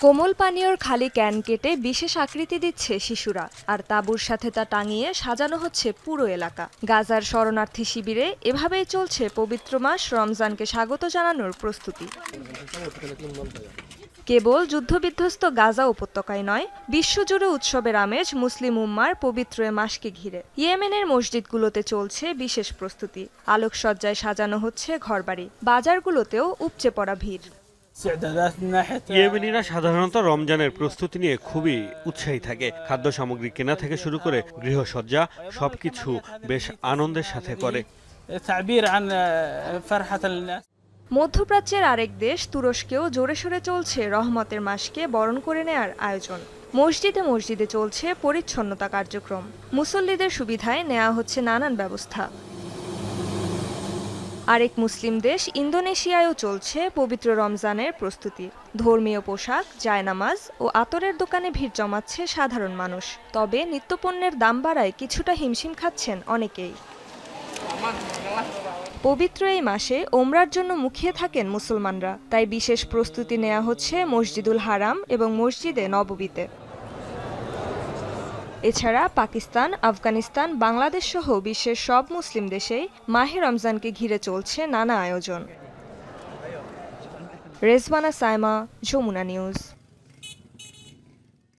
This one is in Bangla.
কোমল পানীয়র খালি ক্যান কেটে বিশেষ আকৃতি দিচ্ছে শিশুরা, আর তাঁবুর সাথে তা টাঙিয়ে সাজানো হচ্ছে পুরো এলাকা। গাজার শরণার্থী শিবিরে এভাবেই চলছে পবিত্র মাস রমজানকে স্বাগত জানানোর প্রস্তুতি। কেবল যুদ্ধবিধ্বস্ত গাজা উপত্যকায় নয়, বিশ্বজুড়ে উৎসবের আমেজ মুসলিম উম্মার পবিত্র এ মাসকে ঘিরে। ইয়েমেনের মসজিদগুলোতে চলছে বিশেষ প্রস্তুতি, আলোকসজ্জায় সাজানো হচ্ছে ঘরবাড়ি, বাজারগুলোতেও উপচে পড়া ভিড়। ইয়েমেনিরা সাধারণত রমজানের প্রস্তুতি নিয়ে খুবই উৎসাহী থাকে। খাদ্য সামগ্রী কেনা থেকে শুরু করে গৃহসজ্জা সবকিছু বেশ আনন্দের সাথে করে। মধ্যপ্রাচ্যের আরেক দেশ তুরস্কেও জোরে সোরে চলছে রহমতের মাসকে বরণ করে নেয়ার আয়োজন। মসজিদে মসজিদে চলছে পরিচ্ছন্নতা কার্যক্রম, মুসল্লিদের সুবিধায় নেওয়া হচ্ছে নানান ব্যবস্থা। আরেক মুসলিম দেশ ইন্দোনেশিয়ায়ও চলছে পবিত্র রমজানের প্রস্তুতি। ধর্মীয় পোশাক, জায়নামাজ ও আতরের দোকানে ভিড় জমাচ্ছে সাধারণ মানুষ। তবে নিত্যপণ্যের দাম বাড়ায় কিছুটা হিমশিম খাচ্ছেন অনেকেই। পবিত্র এই মাসে ওমরার জন্য মুখিয়ে থাকেন মুসলমানরা, তাই বিশেষ প্রস্তুতি নেওয়া হচ্ছে মসজিদুল হারাম এবং মসজিদে নববীতে। এছাড়া পাকিস্তান, আফগানিস্তান, বাংলাদেশ সহ বিশ্বের সব মুসলিম দেশেই মাহে রমজানকে ঘিরে চলছে নানা আয়োজন। রেজওয়ানা সাইমা, যমুনা নিউজ।